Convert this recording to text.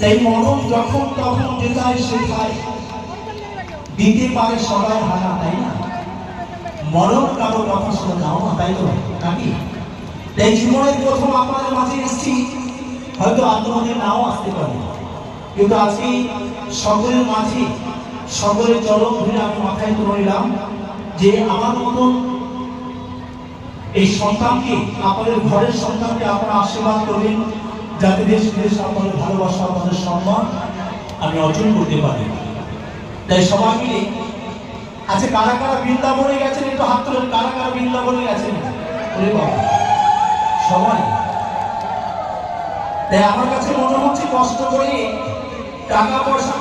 তাই মরণ যখন তখন যেটাই সেটাই দিতে পারে সবাই হানা, তাই না? মরণ কারো কথা শুনে নাও না, তাই তো নাকি? তাই জীবনের প্রথম আপনাদের মাঝে এসেছি, হয়তো আপনাদের নাও আসতে পারে, কিন্তু আজকে সকলের মাঝে সকলের চরম ধরে আমি মাথায় তুলে নিলাম যে আমার মতন এই সন্তানকে, আপনাদের ঘরের সন্তানকে আপনারা আশীর্বাদ করবেন, যাতে দেশ বিদেশ আপনাদের ভালোবাসা, আপনাদের সম্মান আমি অর্জন করতে পারি। তাই সবাই মিলে, আচ্ছা কারা কারা বৃন্দাবনে গেছেন একটু হাত তুলেন। কারা কারা বৃন্দাবনে গেছেন? সবাই। তাই আমার কাছে মনে হচ্ছে কষ্ট করে টাকা পয়সা